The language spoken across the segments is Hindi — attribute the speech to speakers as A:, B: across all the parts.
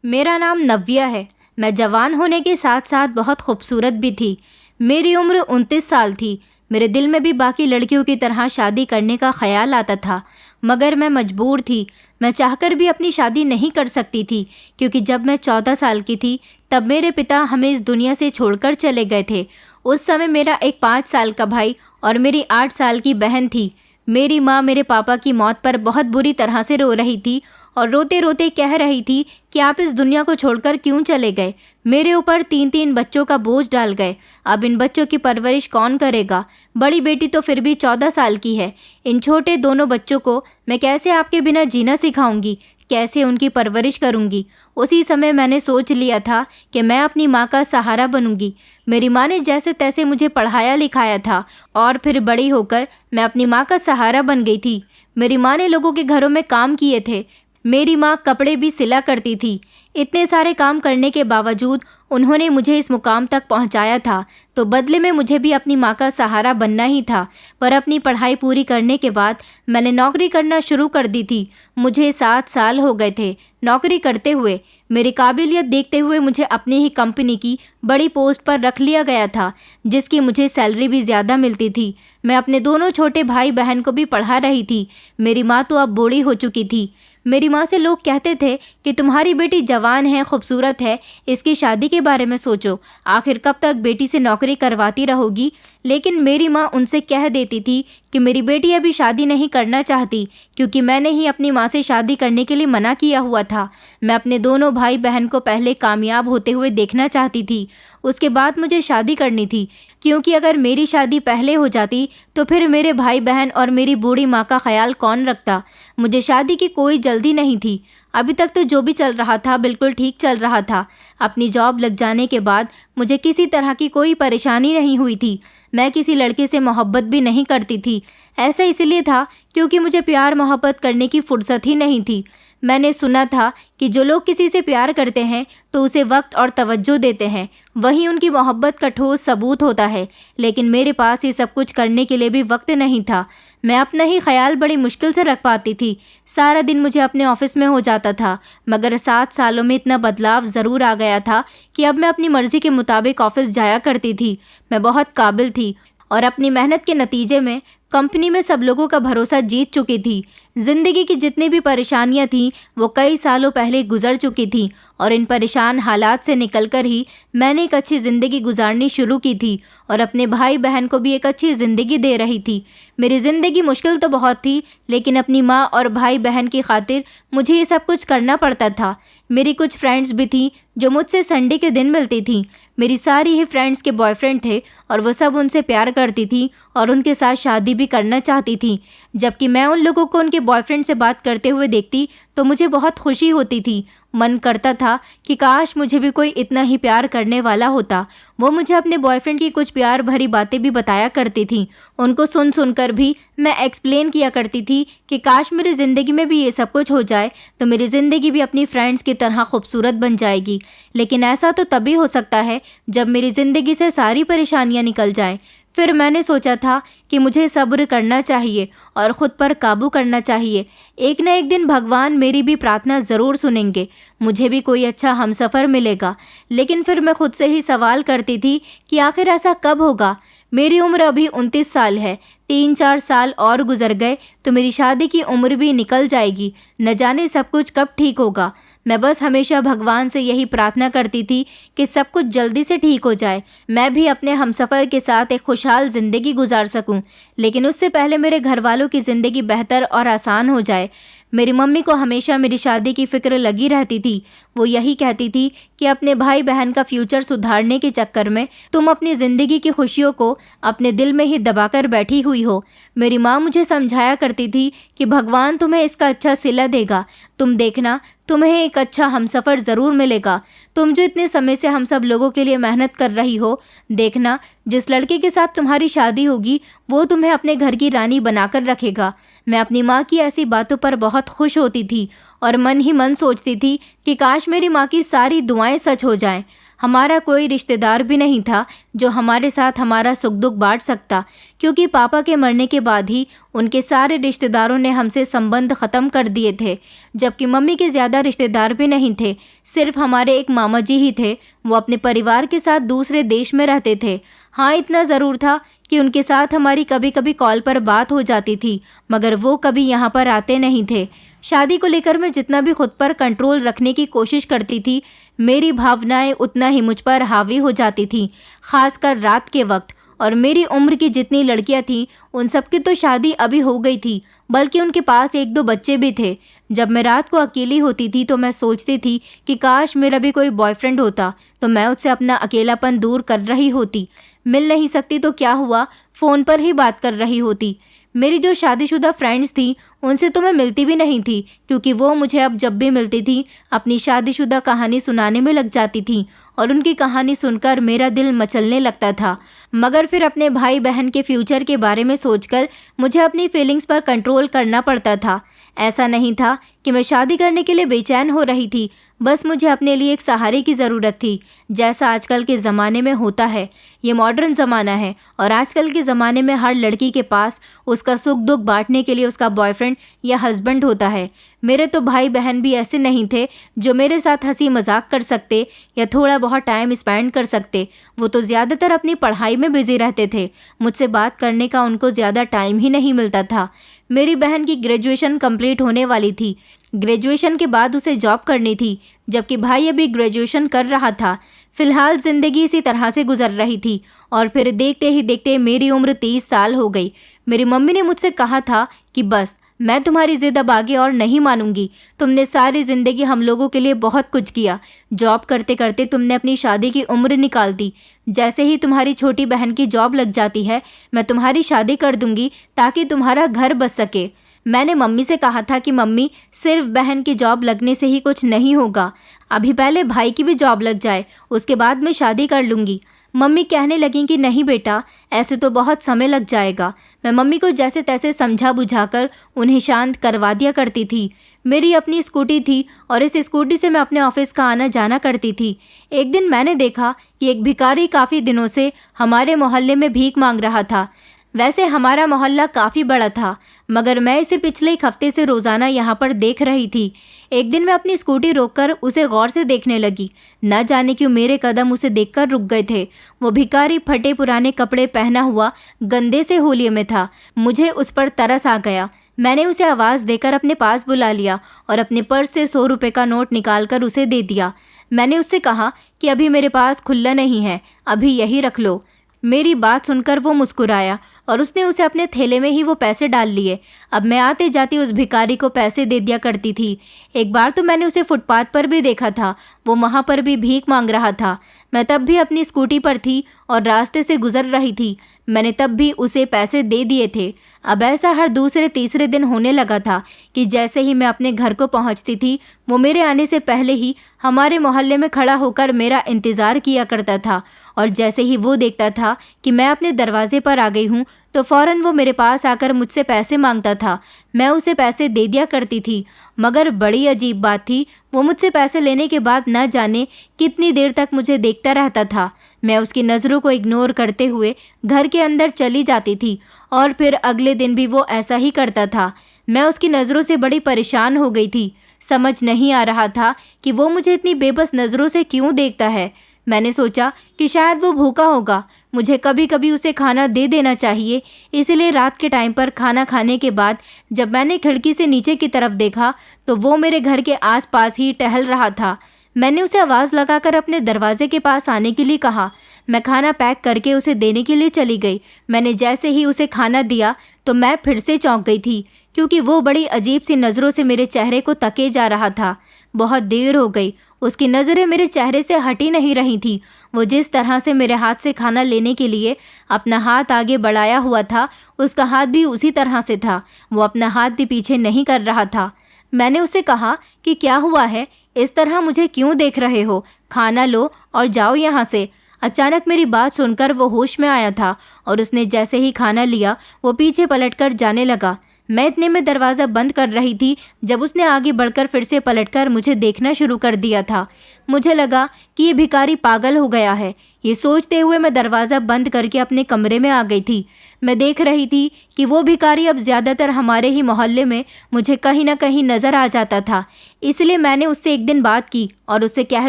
A: मेरा नाम नव्या है। मैं जवान होने के साथ साथ बहुत खूबसूरत भी थी। मेरी उम्र 29 साल थी। मेरे दिल में भी बाकी लड़कियों की तरह शादी करने का ख्याल आता था, मगर मैं मजबूर थी। मैं चाहकर भी अपनी शादी नहीं कर सकती थी, क्योंकि जब मैं 14 साल की थी तब मेरे पिता हमें इस दुनिया से छोड़कर चले गए थे। उस समय मेरा एक 5 साल का भाई और मेरी 8 साल की बहन थी। मेरी माँ मेरे पापा की मौत पर बहुत बुरी तरह से रो रही थी और रोते रोते कह रही थी कि आप इस दुनिया को छोड़कर क्यों चले गए। मेरे ऊपर 3-3 बच्चों का बोझ डाल गए। अब इन बच्चों की परवरिश कौन करेगा? बड़ी बेटी तो फिर भी 14 साल की है। इन छोटे दोनों बच्चों को मैं कैसे आपके बिना जीना सिखाऊंगी? कैसे उनकी परवरिश करूंगी? उसी समय मैंने सोच लिया था कि मैं अपनी माँ का सहारा बनूंगी। मेरी माँ ने जैसे तैसे मुझे पढ़ाया लिखाया था और फिर बड़ी होकर मैं अपनी माँ का सहारा बन गई थी। मेरी माँ ने लोगों के घरों में काम किए थे। मेरी माँ कपड़े भी सिला करती थी। इतने सारे काम करने के बावजूद उन्होंने मुझे इस मुकाम तक पहुंचाया था, तो बदले में मुझे भी अपनी माँ का सहारा बनना ही था। पर अपनी पढ़ाई पूरी करने के बाद मैंने नौकरी करना शुरू कर दी थी। मुझे 7 साल हो गए थे नौकरी करते हुए। मेरी काबिलियत देखते हुए मुझे अपनी ही कंपनी की बड़ी पोस्ट पर रख लिया गया था, जिसकी मुझे सैलरी भी ज़्यादा मिलती थी। मैं अपने दोनों छोटे भाई बहन को भी पढ़ा रही थी। मेरी माँ तो अब बूढ़ी हो चुकी थी। मेरी माँ से लोग कहते थे कि तुम्हारी बेटी जवान है, खूबसूरत है, इसकी शादी के बारे में सोचो। आखिर कब तक बेटी से नौकरी करवाती रहोगी? लेकिन मेरी माँ उनसे कह देती थी कि मेरी बेटी अभी शादी नहीं करना चाहती, क्योंकि मैंने ही अपनी माँ से शादी करने के लिए मना किया हुआ था। मैं अपने दोनों भाई बहन को पहले कामयाब होते हुए देखना चाहती थी, उसके बाद मुझे शादी करनी थी, क्योंकि अगर मेरी शादी पहले हो जाती तो फिर मेरे भाई बहन और मेरी बूढ़ी माँ का ख्याल कौन रखता। मुझे शादी की कोई जल्दी नहीं थी। अभी तक तो जो भी चल रहा था बिल्कुल ठीक चल रहा था। अपनी जॉब लग जाने के बाद मुझे किसी तरह की कोई परेशानी नहीं हुई थी। मैं किसी लड़के से मोहब्बत भी नहीं करती थी। ऐसा इसलिए था क्योंकि मुझे प्यार मोहब्बत करने की फुर्सत ही नहीं थी। मैंने सुना था कि जो लोग किसी से प्यार करते हैं तो उसे वक्त और तवज्जो देते हैं, वहीं उनकी मोहब्बत का ठोस सबूत होता है। लेकिन मेरे पास ये सब कुछ करने के लिए भी वक्त नहीं था। मैं अपना ही ख्याल बड़ी मुश्किल से रख पाती थी। सारा दिन मुझे अपने ऑफिस में हो जाता था, मगर 7 सालों में इतना बदलाव ज़रूर आ गया था कि अब मैं अपनी मर्ज़ी के मुताबिक ऑफिस जाया करती थी। मैं बहुत काबिल थी और अपनी मेहनत के नतीजे में कंपनी में सब लोगों का भरोसा जीत चुकी थी। ज़िंदगी की जितनी भी परेशानियां थीं वो कई सालों पहले गुजर चुकी थीं और इन परेशान हालात से निकलकर ही मैंने एक अच्छी ज़िंदगी गुजारनी शुरू की थी और अपने भाई बहन को भी एक अच्छी ज़िंदगी दे रही थी। मेरी ज़िंदगी मुश्किल तो बहुत थी, लेकिन अपनी माँ और भाई बहन की खातिर मुझे ये सब कुछ करना पड़ता था। मेरी कुछ फ्रेंड्स भी थीं जो मुझसे संडे के दिन मिलती थीं। मेरी सारी ही फ्रेंड्स के बॉयफ्रेंड थे और वो सब उनसे प्यार करती थी और उनके साथ शादी भी करना चाहती थी। जबकि मैं उन लोगों को उनके बॉयफ्रेंड से बात करते हुए देखती तो मुझे बहुत खुशी होती थी। मन करता था कि काश मुझे भी कोई इतना ही प्यार करने वाला होता। वो मुझे अपने बॉयफ्रेंड की कुछ प्यार भरी बातें भी बताया करती थी। उनको सुन सुनकर भी मैं एक्सप्लेन किया करती थी कि काश मेरी ज़िंदगी में भी ये सब कुछ हो जाए तो मेरी ज़िंदगी भी अपनी फ्रेंड्स की तरह खूबसूरत बन जाएगी। लेकिन ऐसा तो तभी हो सकता है जब मेरी ज़िंदगी से सारी परेशानियाँ निकल जाएं। फिर मैंने सोचा था कि मुझे सब्र करना चाहिए और ख़ुद पर काबू करना चाहिए। एक न एक दिन भगवान मेरी भी प्रार्थना ज़रूर सुनेंगे, मुझे भी कोई अच्छा हमसफ़र मिलेगा। लेकिन फिर मैं खुद से ही सवाल करती थी कि आखिर ऐसा कब होगा। मेरी उम्र अभी 29 साल है। 3-4 साल और गुजर गए तो मेरी शादी की उम्र भी निकल जाएगी। न जाने सब कुछ कब ठीक होगा। मैं बस हमेशा भगवान से यही प्रार्थना करती थी कि सब कुछ जल्दी से ठीक हो जाए, मैं भी अपने हमसफ़र के साथ एक खुशहाल ज़िंदगी गुजार सकूं। लेकिन उससे पहले मेरे घर वालों की ज़िंदगी बेहतर और आसान हो जाए। मेरी मम्मी को हमेशा मेरी शादी की फ़िक्र लगी रहती थी। वो यही कहती थी कि अपने भाई बहन का फ्यूचर सुधारने के चक्कर में तुम अपनी ज़िंदगी की खुशियों को अपने दिल में ही दबाकर बैठी हुई हो। मेरी माँ मुझे समझाया करती थी कि भगवान तुम्हें इसका अच्छा सिला देगा। तुम देखना, तुम्हें एक अच्छा हमसफ़र ज़रूर मिलेगा। तुम जो इतने समय से हम सब लोगों के लिए मेहनत कर रही हो, देखना जिस लड़के के साथ तुम्हारी शादी होगी वो तुम्हें अपने घर की रानी बनाकर रखेगा। मैं अपनी माँ की ऐसी बातों पर बहुत खुश होती थी और मन ही मन सोचती थी कि काश मेरी माँ की सारी दुआएं सच हो जाएं। हमारा कोई रिश्तेदार भी नहीं था जो हमारे साथ हमारा सुख दुख बांट सकता, क्योंकि पापा के मरने के बाद ही उनके सारे रिश्तेदारों ने हमसे संबंध ख़त्म कर दिए थे। जबकि मम्मी के ज़्यादा रिश्तेदार भी नहीं थे, सिर्फ हमारे एक मामा जी ही थे। वो अपने परिवार के साथ दूसरे देश में रहते थे। हाँ, इतना ज़रूर था कि उनके साथ हमारी कभी कभी कॉल पर बात हो जाती थी, मगर वो कभी यहाँ पर आते नहीं थे। शादी को लेकर मैं जितना भी खुद पर कंट्रोल रखने की कोशिश करती थी, मेरी भावनाएं उतना ही मुझ पर हावी हो जाती थीं, खासकर रात के वक्त। और मेरी उम्र की जितनी लड़कियां थीं, उन सबकी तो शादी अभी हो गई थी, बल्कि उनके पास एक दो बच्चे भी थे। जब मैं रात को अकेली होती थी तो मैं सोचती थी कि काश मेरा भी कोई बॉयफ्रेंड होता, तो मैं उससे अपना अकेलापन दूर कर रही होती। मिल नहीं सकती तो क्या हुआ, फ़ोन पर ही बात कर रही होती। मेरी जो शादीशुदा फ्रेंड्स थी, उनसे तो मैं मिलती भी नहीं थी, क्योंकि वो मुझे अब जब भी मिलती थी अपनी शादीशुदा कहानी सुनाने में लग जाती थी, और उनकी कहानी सुनकर मेरा दिल मचलने लगता था। मगर फिर अपने भाई बहन के फ्यूचर के बारे में सोचकर मुझे अपनी फीलिंग्स पर कंट्रोल करना पड़ता था। ऐसा नहीं था कि मैं शादी करने के लिए बेचैन हो रही थी, बस मुझे अपने लिए एक सहारे की ज़रूरत थी, जैसा आजकल के ज़माने में होता है। ये मॉडर्न ज़माना है, और आजकल के ज़माने में हर लड़की के पास उसका सुख दुख बांटने के लिए उसका बॉयफ्रेंड या हस्बैंड होता है। मेरे तो भाई बहन भी ऐसे नहीं थे जो मेरे साथ हंसी मजाक कर सकते या थोड़ा बहुत टाइम स्पेंड कर सकते। वो तो ज़्यादातर अपनी पढ़ाई में बिजी रहते थे, मुझसे बात करने का उनको ज़्यादा टाइम ही नहीं मिलता था। मेरी बहन की ग्रेजुएशन कंप्लीट होने वाली थी, ग्रेजुएशन के बाद उसे जॉब करनी थी, जबकि भाई अभी ग्रेजुएशन कर रहा था। फिलहाल ज़िंदगी इसी तरह से गुजर रही थी, और फिर देखते ही देखते मेरी उम्र 30 साल हो गई। मेरी मम्मी ने मुझसे कहा था कि बस, मैं तुम्हारी जिद अब आगे और नहीं मानूंगी। तुमने सारी ज़िंदगी हम लोगों के लिए बहुत कुछ किया, जॉब करते करते तुमने अपनी शादी की उम्र निकाल दी। जैसे ही तुम्हारी छोटी बहन की जॉब लग जाती है, मैं तुम्हारी शादी कर दूंगी ताकि तुम्हारा घर बस सके। मैंने मम्मी से कहा था कि मम्मी, सिर्फ बहन की जॉब लगने से ही कुछ नहीं होगा, अभी पहले भाई की भी जॉब लग जाए, उसके बाद मैं शादी कर लूँगी। मम्मी कहने लगी कि नहीं बेटा, ऐसे तो बहुत समय लग जाएगा। मैं मम्मी को जैसे तैसे समझा बुझाकर उन्हें शांत करवा दिया करती थी। मेरी अपनी स्कूटी थी, और इस स्कूटी से मैं अपने ऑफिस का आना जाना करती थी। एक दिन मैंने देखा कि एक भिखारी काफ़ी दिनों से हमारे मोहल्ले में भीख मांग रहा था। वैसे हमारा मोहल्ला काफ़ी बड़ा था, मगर मैं इसे पिछले एक हफ्ते से रोज़ाना यहाँ पर देख रही थी। एक दिन मैं अपनी स्कूटी रोककर उसे गौर से देखने लगी। न जाने क्यों मेरे कदम उसे देखकर रुक गए थे। वो भिखारी फटे पुराने कपड़े पहना हुआ गंदे से होलिये में था। मुझे उस पर तरस आ गया। मैंने उसे आवाज़ देकर अपने पास बुला लिया और अपने पर्स से 100 रुपये का नोट निकालकर उसे दे दिया। मैंने उससे कहा कि अभी मेरे पास खुल्ला नहीं है, अभी यही रख लो। मेरी बात सुनकर वो मुस्कुराया और उसने उसे अपने थैले में ही वो पैसे डाल लिए। अब मैं आते जाते उस भिखारी को पैसे दे दिया करती थी। एक बार तो मैंने उसे फुटपाथ पर भी देखा था, वो वहाँ पर भी भीख मांग रहा था। मैं तब भी अपनी स्कूटी पर थी और रास्ते से गुजर रही थी। मैंने तब भी उसे पैसे दे दिए थे। अब ऐसा हर दूसरे तीसरे दिन होने लगा था कि जैसे ही मैं अपने घर को पहुंचती थी, वो मेरे आने से पहले ही हमारे मोहल्ले में खड़ा होकर मेरा इंतज़ार किया करता था। और जैसे ही वो देखता था कि मैं अपने दरवाजे पर आ गई हूँ, तो फ़ौरन वो मेरे पास आकर मुझसे पैसे मांगता था। मैं उसे पैसे दे दिया करती थी। मगर बड़ी अजीब बात थी, वो मुझसे पैसे लेने के बाद न जाने कितनी देर तक मुझे देखता रहता था। मैं उसकी नज़रों को इग्नोर करते हुए घर के अंदर चली जाती थी, और फिर अगले दिन भी वो ऐसा ही करता था। मैं उसकी नज़रों से बड़ी परेशान हो गई थी। समझ नहीं आ रहा था कि वो मुझे इतनी बेबस नज़रों से क्यों देखता है। मैंने सोचा कि शायद वो भूखा होगा, मुझे कभी कभी उसे खाना दे देना चाहिए। इसलिए रात के टाइम पर खाना खाने के बाद जब मैंने खिड़की से नीचे की तरफ देखा, तो वो मेरे घर के आसपास ही टहल रहा था। मैंने उसे आवाज़ लगाकर अपने दरवाजे के पास आने के लिए कहा। मैं खाना पैक करके उसे देने के लिए चली गई। मैंने जैसे ही उसे खाना दिया तो मैं फिर से चौंक गई थी, क्योंकि वो बड़ी अजीब सी नज़रों से मेरे चेहरे को तके जा रहा था। बहुत देर हो गई, उसकी नज़रें मेरे चेहरे से हटी नहीं रही थी। वो जिस तरह से मेरे हाथ से खाना लेने के लिए अपना हाथ आगे बढ़ाया हुआ था, उसका हाथ भी उसी तरह से था। वो अपना हाथ भी पीछे नहीं कर रहा था। मैंने उससे कहा कि क्या हुआ है, इस तरह मुझे क्यों देख रहे हो, खाना लो और जाओ यहाँ से। अचानक मेरी बात सुनकर वो होश में आया था और उसने जैसे ही खाना लिया वो पीछे पलटकर जाने लगा। मैं इतने में दरवाज़ा बंद कर रही थी जब उसने आगे बढ़कर फिर से पलटकर मुझे देखना शुरू कर दिया था। मुझे लगा कि ये भिखारी पागल हो गया है। ये सोचते हुए मैं दरवाज़ा बंद करके अपने कमरे में आ गई थी। मैं देख रही थी कि वो भिखारी अब ज़्यादातर हमारे ही मोहल्ले में मुझे कहीं ना कहीं नज़र आ जाता था। इसलिए मैंने उससे एक दिन बात की और उससे कह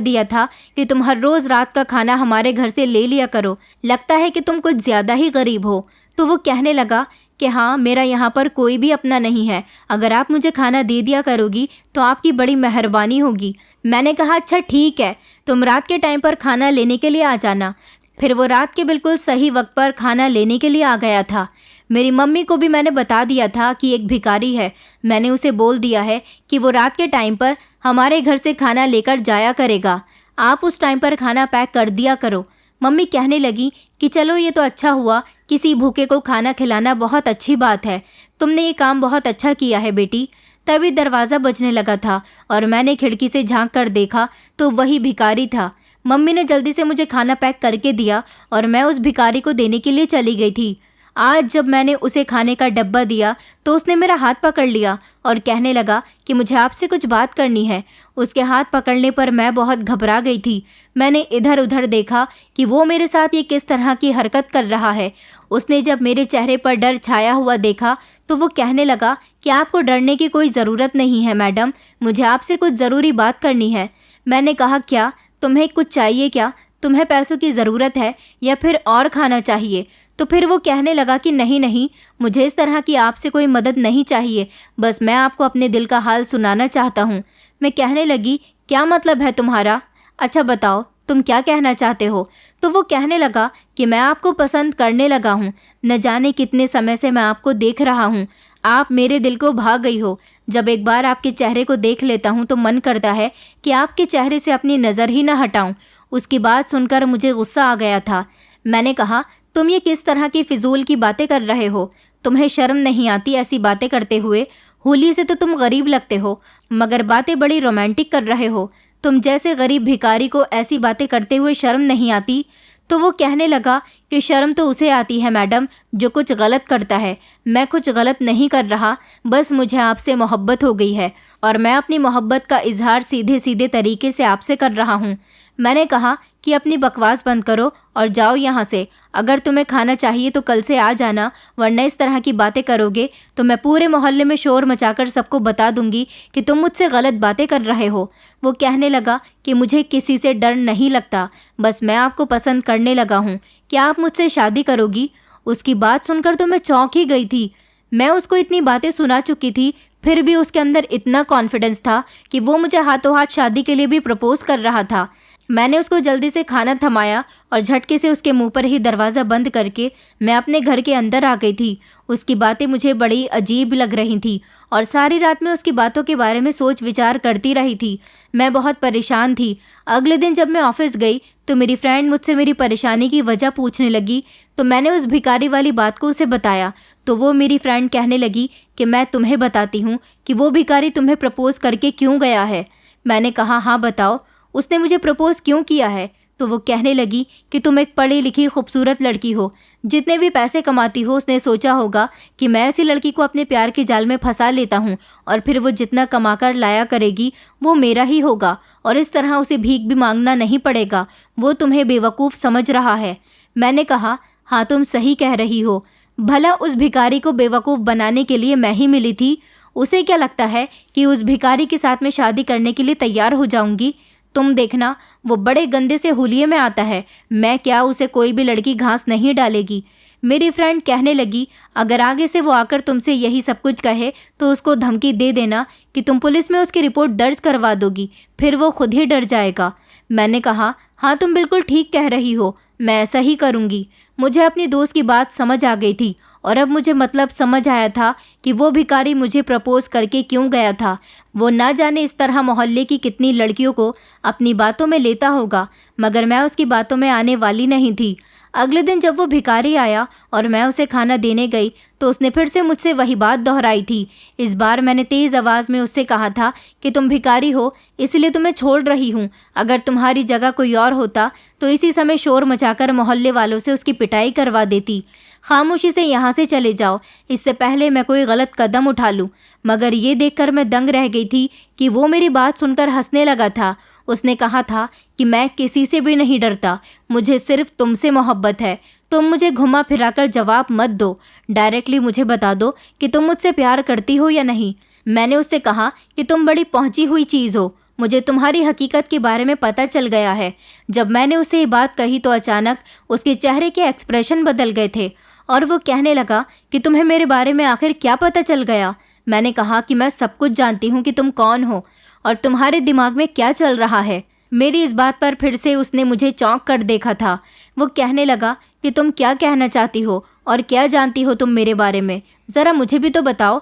A: दिया था कि तुम हर रोज़ रात का खाना हमारे घर से ले लिया करो, लगता है कि तुम कुछ ज़्यादा ही गरीब हो। तो वो कहने लगा कि हाँ, मेरा यहाँ पर कोई भी अपना नहीं है, अगर आप मुझे खाना दे दिया करोगी तो आपकी बड़ी मेहरबानी होगी। मैंने कहा अच्छा ठीक है, तुम रात के टाइम पर खाना लेने के लिए आ जाना। फिर वो रात के बिल्कुल सही वक्त पर खाना लेने के लिए आ गया था। मेरी मम्मी को भी मैंने बता दिया था कि एक भिखारी है। मैंने उसे बोल दिया है कि वो रात के टाइम पर हमारे घर से खाना लेकर जाया करेगा, आप उस टाइम पर खाना पैक कर दिया करो। मम्मी कहने लगी कि चलो ये तो अच्छा हुआ, किसी भूखे को खाना खिलाना बहुत अच्छी बात है, तुमने ये काम बहुत अच्छा किया है बेटी। तभी दरवाज़ा बजने लगा था और मैंने खिड़की से झांक कर देखा तो वही भिखारी था। मम्मी ने जल्दी से मुझे खाना पैक करके दिया और मैं उस भिखारी को देने के लिए चली गई थी। आज जब मैंने उसे खाने का डब्बा दिया तो उसने मेरा हाथ पकड़ लिया और कहने लगा कि मुझे आपसे कुछ बात करनी है। उसके हाथ पकड़ने पर मैं बहुत घबरा गई थी। मैंने इधर उधर देखा कि वो मेरे साथ ये किस तरह की हरकत कर रहा है। उसने जब मेरे चेहरे पर डर छाया हुआ देखा तो वो कहने लगा कि आपको डरने की कोई ज़रूरत नहीं है मैडम, मुझे आपसे कुछ ज़रूरी बात करनी है। मैंने कहा क्या, तुम्हें कुछ चाहिए क्या, तुम्हें पैसों की ज़रूरत है या फिर और खाना चाहिए? तो फिर वो कहने लगा कि नहीं नहीं, मुझे इस तरह की आपसे कोई मदद नहीं चाहिए, बस मैं आपको अपने दिल का हाल सुनाना चाहता हूँ। मैं कहने लगी क्या मतलब है तुम्हारा, अच्छा बताओ तुम क्या कहना चाहते हो? तो वो कहने लगा कि मैं आपको पसंद करने लगा हूँ, न जाने कितने समय से मैं आपको देख रहा हूँ, आप मेरे दिल को भा गई हो। जब एक बार आपके चेहरे को देख लेता हूँ तो मन करता है कि आपके चेहरे से अपनी नज़र ही न हटाऊँ। उसकी बात सुनकर मुझे गुस्सा आ गया था। मैंने कहा तुम ये किस तरह की फिजूल की बातें कर रहे हो, तुम्हें शर्म नहीं आती ऐसी बातें करते हुए? होली से तो तुम गरीब लगते हो मगर बातें बड़ी रोमांटिक कर रहे हो, तुम जैसे गरीब भिखारी को ऐसी बातें करते हुए शर्म नहीं आती? तो वो कहने लगा कि शर्म तो उसे आती है मैडम जो कुछ गलत करता है, मैं कुछ गलत नहीं कर रहा, बस मुझे आपसे मोहब्बत हो गई है और मैं अपनी मोहब्बत का इजहार सीधे सीधे तरीके से आपसे कर रहा हूँ। मैंने कहा कि अपनी बकवास बंद करो और जाओ यहाँ से, अगर तुम्हें खाना चाहिए तो कल से आ जाना, वरना इस तरह की बातें करोगे तो मैं पूरे मोहल्ले में शोर मचाकर सबको बता दूंगी कि तुम मुझसे गलत बातें कर रहे हो। वो कहने लगा कि मुझे किसी से डर नहीं लगता, बस मैं आपको पसंद करने लगा हूँ, क्या आप मुझसे शादी करोगी? उसकी बात सुनकर तो मैं चौंक ही गई थी। मैं उसको इतनी बातें सुना चुकी थी, फिर भी उसके अंदर इतना कॉन्फिडेंस था कि वो मुझे हाथों हाथ शादी के लिए भी प्रपोज कर रहा था। मैंने उसको जल्दी से खाना थमाया और झटके से उसके मुंह पर ही दरवाज़ा बंद करके मैं अपने घर के अंदर आ गई थी। उसकी बातें मुझे बड़ी अजीब लग रही थी और सारी रात में उसकी बातों के बारे में सोच विचार करती रही थी। मैं बहुत परेशान थी। अगले दिन जब मैं ऑफिस गई तो मेरी फ्रेंड मुझसे मेरी परेशानी की वजह पूछने लगी, तो मैंने उस भिखारी वाली बात को उसे बताया। तो वो मेरी फ्रेंड कहने लगी कि मैं तुम्हें बताती हूँ कि वो भिखारी तुम्हें प्रपोज करके क्यों गया है। मैंने कहा हाँ बताओ, उसने मुझे प्रपोज क्यों किया है? तो वो कहने लगी कि तुम एक पढ़ी लिखी खूबसूरत लड़की हो, जितने भी पैसे कमाती हो उसने सोचा होगा कि मैं ऐसी लड़की को अपने प्यार के जाल में फंसा लेता हूँ और फिर वो जितना कमाकर लाया करेगी वो मेरा ही होगा और इस तरह उसे भीख भी मांगना नहीं पड़ेगा, वो तुम्हें बेवकूफ़ समझ रहा है। मैंने कहा हाँ तुम सही कह रही हो, भला उस भिखारी को बेवकूफ़ बनाने के लिए मैं ही मिली थी? उसे क्या लगता है कि उस भिखारी के साथ मैं शादी करने के लिए तैयार हो जाऊंगी? तुम देखना वो बड़े गंदे से हुलिये में आता है, मैं क्या, उसे कोई भी लड़की घास नहीं डालेगी। मेरी फ्रेंड कहने लगी अगर आगे से वो आकर तुमसे यही सब कुछ कहे तो उसको धमकी दे देना कि तुम पुलिस में उसकी रिपोर्ट दर्ज करवा दोगी, फिर वो खुद ही डर जाएगा। मैंने कहा हाँ तुम बिल्कुल ठीक कह रही हो, मैं ऐसा ही करूँगी। मुझे अपनी दोस्त की बात समझ आ गई थी और अब मुझे मतलब समझ आया था कि वो भिखारी मुझे प्रपोज करके क्यों गया था। वो ना जाने इस तरह मोहल्ले की कितनी लड़कियों को अपनी बातों में लेता होगा, मगर मैं उसकी बातों में आने वाली नहीं थी। अगले दिन जब वो भिखारी आया और मैं उसे खाना देने गई तो उसने फिर से मुझसे वही बात दोहराई थी। इस बार मैंने तेज़ आवाज़ में उससे कहा था कि तुम भिखारी हो इसलिए तुम्हें छोड़ रही हूँ, अगर तुम्हारी जगह कोई और होता तो इसी समय शोर मचाकर मोहल्ले वालों से उसकी पिटाई करवा देती। खामोशी से यहाँ से चले जाओ, इससे पहले मैं कोई गलत कदम उठा लूँ। मगर ये देखकर मैं दंग रह गई थी कि वो मेरी बात सुनकर हंसने लगा था। उसने कहा था कि मैं किसी से भी नहीं डरता, मुझे सिर्फ तुमसे मोहब्बत है। तुम मुझे घुमा फिराकर जवाब मत दो, डायरेक्टली मुझे बता दो कि तुम मुझसे प्यार करती हो या नहीं। मैंने उससे कहा कि तुम बड़ी पहुंची हुई चीज़ हो, मुझे तुम्हारी हकीकत के बारे में पता चल गया है। जब मैंने उसे ये बात कही तो अचानक उसके चेहरे के एक्सप्रेशन बदल गए थे और वो कहने लगा कि तुम्हें मेरे बारे में आखिर क्या पता चल गया। मैंने कहा कि मैं सब कुछ जानती हूँ कि तुम कौन हो और तुम्हारे दिमाग में क्या चल रहा है। मेरी इस बात पर फिर से उसने मुझे चौंक कर देखा था। वो कहने लगा कि तुम क्या कहना चाहती हो और क्या जानती हो तुम मेरे बारे में, ज़रा मुझे भी तो बताओ।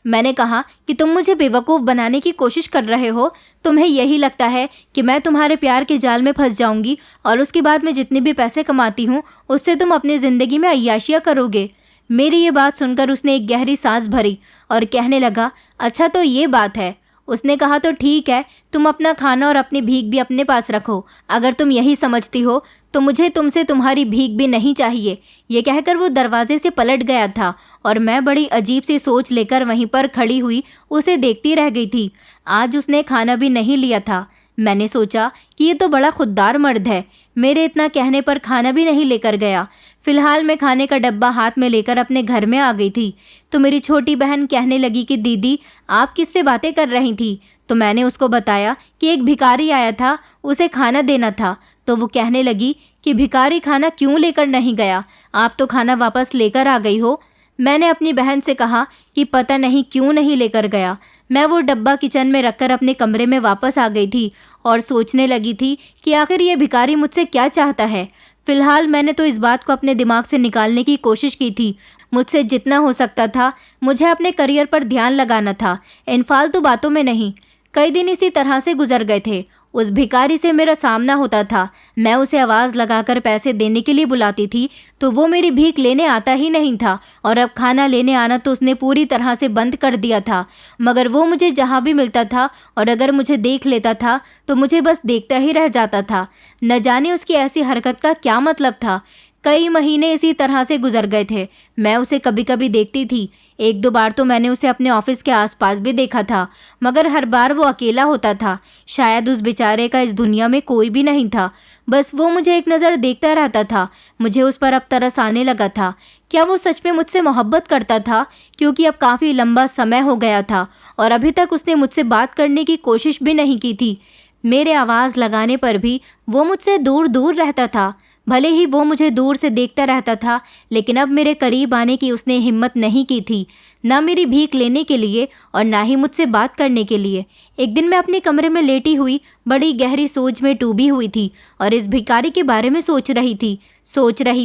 A: मैंने कहा कि तुम मुझे बेवकूफ़ बनाने की कोशिश कर रहे हो। तुम्हें यही लगता है कि मैं तुम्हारे प्यार के जाल में फंस जाऊंगी और उसके बाद मैं जितने भी पैसे कमाती हूँ उससे तुम अपनी ज़िंदगी में अय्याशियाँ करोगे। मेरी ये बात सुनकर उसने एक गहरी सांस भरी और कहने लगा, अच्छा तो ये बात है। उसने कहा तो ठीक है, तुम अपना खाना और अपनी भीख भी अपने पास रखो। अगर तुम यही समझती हो तो मुझे तुमसे तुम्हारी भीख भी नहीं चाहिए। ये कहकर वो दरवाजे से पलट गया था और मैं बड़ी अजीब सी सोच लेकर वहीं पर खड़ी हुई उसे देखती रह गई थी। आज उसने खाना भी नहीं लिया था। मैंने सोचा कि ये तो बड़ा खुददार मर्द है, मेरे इतना कहने पर खाना भी नहीं लेकर गया। फिलहाल मैं खाने का डब्बा हाथ में लेकर अपने घर में आ गई थी तो मेरी छोटी बहन कहने लगी कि दीदी आप किससे बातें कर रही थी। तो मैंने उसको बताया कि एक भिखारी आया था, उसे खाना देना था। तो वो कहने लगी कि भिखारी खाना क्यों लेकर नहीं गया, आप तो खाना वापस लेकर आ गई हो। मैंने अपनी बहन से कहा कि पता नहीं क्यों नहीं लेकर गया। मैं वो डब्बा किचन में रखकर अपने कमरे में वापस आ गई थी और सोचने लगी थी कि आखिर ये भिखारी मुझसे क्या चाहता है। फिलहाल मैंने तो इस बात को अपने दिमाग से निकालने की कोशिश की थी। मुझसे जितना हो सकता था मुझे अपने करियर पर ध्यान लगाना था, इन फालतू बातों में नहीं। कई दिन इसी तरह से गुजर गए थे। उस भिखारी से मेरा सामना होता था, मैं उसे आवाज़ लगाकर पैसे देने के लिए बुलाती थी तो वो मेरी भीख लेने आता ही नहीं था और अब खाना लेने आना तो उसने पूरी तरह से बंद कर दिया था। मगर वो मुझे जहाँ भी मिलता था और अगर मुझे देख लेता था तो मुझे बस देखता ही रह जाता था। न जाने उसकी ऐसी हरकत का क्या मतलब था। कई महीने इसी तरह से गुजर गए थे। मैं उसे कभी कभी देखती थी, एक दो बार तो मैंने उसे अपने ऑफिस के आसपास भी देखा था, मगर हर बार वो अकेला होता था। शायद उस बेचारे का इस दुनिया में कोई भी नहीं था, बस वो मुझे एक नज़र देखता रहता था। मुझे उस पर अब तरस आने लगा था। क्या वो सच में मुझसे मोहब्बत करता था? क्योंकि अब काफ़ी लंबा समय हो गया था और अभी तक उसने मुझसे बात करने की कोशिश भी नहीं की थी। मेरे आवाज़ लगाने पर भी वो मुझसे दूर दूर रहता था। भले ही वो मुझे दूर से देखता रहता था, लेकिन अब मेरे करीब आने की उसने हिम्मत नहीं की थी, ना मेरी भीख लेने के लिए और ना ही मुझसे बात करने के लिए। एक दिन मैं अपने कमरे में लेटी हुई बड़ी गहरी सोच में डूबी हुई थी और इस भिखारी के बारे में सोच रही